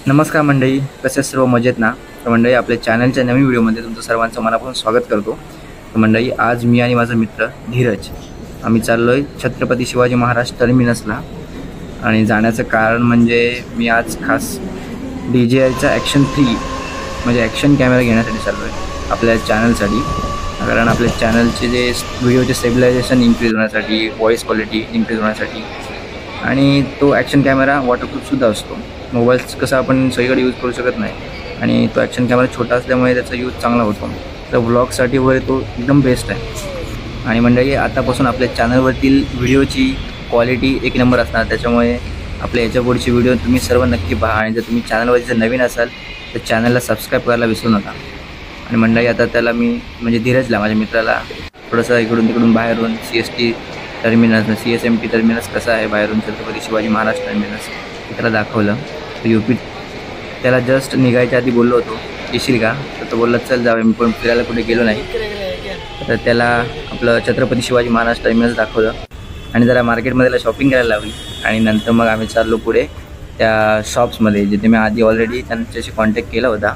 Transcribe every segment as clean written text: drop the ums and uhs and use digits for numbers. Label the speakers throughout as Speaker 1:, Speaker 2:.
Speaker 1: नमस्कार मंडळी, कसे सर्व मजेत ना? तर मंडळी, आपल्या चॅनलच्या नवीन व्हिडिओमध्ये तुमचं सर्वांचं मनापासून स्वागत करतो. तर मंडळी, आज मी आणि माझा मित्र धीरज आम्ही चाललो आहे छत्रपती शिवाजी महाराज टर्मिनसला. आणि जाण्याचं कारण म्हणजे मी आज खास DJIचा ॲक्शन 3 म्हणजे ॲक्शन कॅमेरा घेण्यासाठी चाललो आहे आपल्या चॅनलसाठी. कारण आपल्या चॅनलचे जे व्हिडिओचे स्टेबिलायझेशन इन्क्रीज होण्यासाठी, व्हॉईस क्वालिटी इन्क्रीज होण्यासाठी, आणि तो ॲक्शन कॅमेरा वॉटरप्रूफसुद्धा असतो. मोबाईल्स कसं आपण सगळीकडे यूज करू शकत नाही, आणि तो ॲक्शन कॅमेरा छोटा असल्यामुळे त्याचा यूज चांगला होतो. तर व्लॉगसाठी वगैरे तो एकदम बेस्ट आहे. आणि मंडळी, आतापासून आपल्या चॅनलवरतील व्हिडिओची क्वालिटी एक नंबर असणार, त्याच्यामुळे आपल्या याच्या पुढची व्हिडिओ तुम्ही सर्व नक्की पहा. आणि जर तुम्ही चॅनलवरती जर नवीन असाल तर चॅनलला सबस्क्राईब करायला विसरू नका. आणि मंडळी, आता त्याला मी म्हणजे धीरजला, माझ्या मित्राला, थोडंसं इकडून तिकडून बाहेरून CST टर्मिनस, CSMT टर्मिनस कसं आहे बाहेरून, छत्रपती शिवाजी महाराज टर्मिनस, त्याला दाखवलं. तर UP त्याला जस्ट निघायच्या आधी बोललो होतो, येशील का? तर तो बोलला चल जावे, मी पण फिरायला कुठे गेलो नाही. तर त्याला आपलं छत्रपती शिवाजी महाराज टर्मिनस दाखवलं आणि जरा मार्केटमध्ये त्याला शॉपिंग करायला लावली. आणि नंतर मग आम्ही चाललो पुढे त्या शॉप्समध्ये, जिथे मी आधी ऑलरेडी त्यांच्याशी कॉन्टॅक्ट केला होता.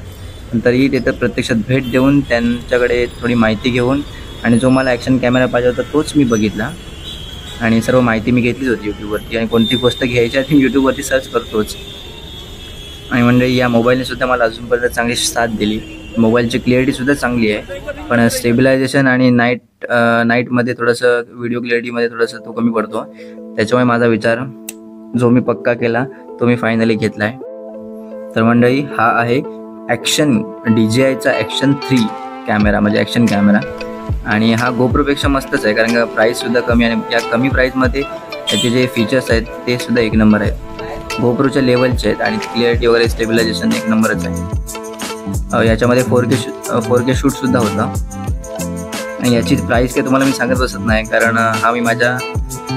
Speaker 1: पण तरीही तिथं प्रत्यक्षात भेट देऊन त्यांच्याकडे थोडी माहिती घेऊन, आणि जो मला ॲक्शन कॅमेरा पाहिजे होता तोच मी बघितला. आणि सर्व माहिती मी घेतलीच होती यूट्यूबवरती, आणि कोणती गोष्ट घ्यायची आहे ती यूट्यूबवरती सर्च करतोच. आणि म्हणजे या मोबाईलनेसुद्धा मला अजूनपर्यंत चांगली साथ दिली. मोबाईलची क्लिअरिटीसुद्धा चांगली आहे, पण स्टेबिलायझेशन आणि नाईटमध्ये थोडंसं व्हिडिओ क्लिअरिटीमध्ये थोडंसं तो कमी पडतो. त्याच्यामुळे माझा विचार जो मी पक्का केला तो मी फायनली घेतला आहे. तर मंडळी, हा आहे ॲक्शन DJIचा ॲक्शन 3 कॅमेरा म्हणजे ॲक्शन कॅमेरा. आणि हा GoProपेक्षा मस्तच आहे, कारण का प्राईससुद्धा कमी, आणि या कमी प्राईसमध्ये त्याचे जे फीचर्स आहेत ते सुद्धा एक नंबर आहेत. GoProच्या लेवलचे आहेत, आणि क्लिअरिटी वगैरे स्टेबिलायझेशन एक नंबरच आहे. याच्यामध्ये 4K शूटसुद्धा होता. आणि याची प्राईस काय तुम्हाला मी सांगत बसत नाही, कारण हा मी माझ्या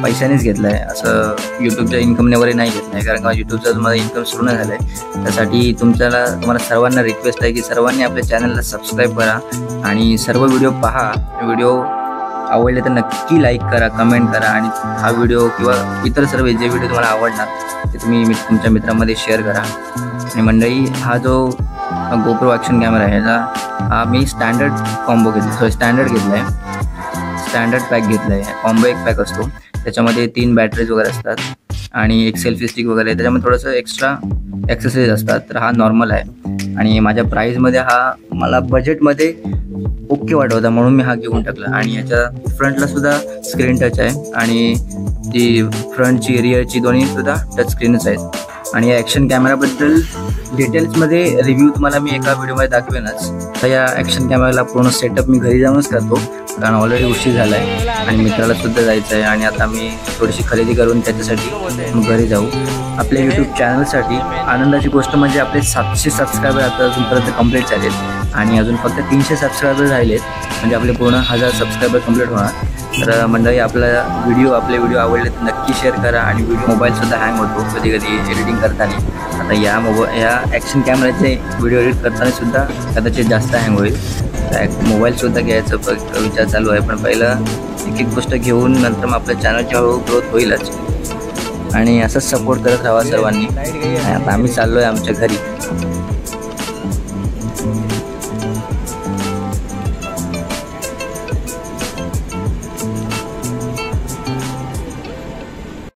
Speaker 1: पैशानेच घेतला आहे, असं यूट्यूबच्या इन्कमने वगैरे नाही घेतला आहे. कारण का यूट्यूबचं माझं इन्कम सुरू नाही झालं आहे. त्यासाठी तुम्हाला सर्वांना रिक्वेस्ट आहे की सर्वांनी आपल्या चॅनलला सबस्क्राईब करा आणि सर्व व्हिडिओ पहा. व्हिडिओ आवडले तर नक्की लाईक करा, कमेंट करा, आणि हा व्हिडिओ किंवा इतर सर्व जे व्हिडिओ तुम्हाला आवडणार ते तुम्ही तुमच्या मित्रांमध्ये शेअर करा. आणि मंडळी, हा जो GoPro ॲक्शन कॅमेरा आहे हा मी स्टँडर्ड घेतला आहे, स्टँडर्ड पॅक घेतला आहे. कॉम्बो एक पॅक असतो, त्याच्यामध्ये 3 बॅटरीज वगैरे असतात आणि एक सेल्फी स्टिक वगैरे, त्याच्यामध्ये थोडंसं एक्स्ट्रा ॲक्सेसरीज असतात. तर हा नॉर्मल आहे, आणि माझ्या प्राईजमध्ये हा मला बजेटमध्ये ओके वाटत होता, म्हणून मी हा घेऊन टाकला. आणि याच्या फ्रंटला सुद्धा स्क्रीन टच आहे, आणि जी फ्रंटची रिअरची दोन्हीसुद्धा टच स्क्रीनच आहेत. आणि या ॲक्शन कॅमेराबद्दल डिटेल्समध्ये रिव्ह्यू तुम्हाला मी एका व्हिडिओमध्ये दाखवेनच. तर या ॲक्शन कॅमेराला पूर्ण सेटअप मी घरी जाऊनच करतो, कारण ऑलरेडी उशीर झाला आहे आणि मित्राला सुद्धा जायचं आहे. आणि आता मी थोडीशी खरेदी करून त्याच्यासाठी मग घरी जाऊ. आपल्या यूट्यूब चॅनलसाठी आनंदाची गोष्ट म्हणजे आपले 700 सबस्क्रायबर आता अजूनपर्यंत कंप्लीट झालेत, आणि अजून फक्त 300 सबस्क्रायबर राहिलेत, म्हणजे आपले पूर्ण 1000 सबस्क्रायबर कंप्लीट होणार. तर मंडळी, आपले व्हिडिओ आवडले तर नक्की शेअर करा. आणि मोबाईलसुद्धा हँग होतो कधी कधी एडिटिंग करताना. आता या ॲक्शन कॅमेऱ्याचे व्हिडिओ एडिट करताना सुद्धा कदाचित जास्त हँग होईल. मोबाईलसुद्धा घ्यायचा विचार चालू आहे, पण पहिलं एक गोष्ट घेऊन नंतर मग आपल्या चॅनलची हळूहळू ग्रोथ होईलच. आणि असंच सपोर्ट करत राहा सर्वांनी. आता आम्ही चाललो आहे आमच्या घरी.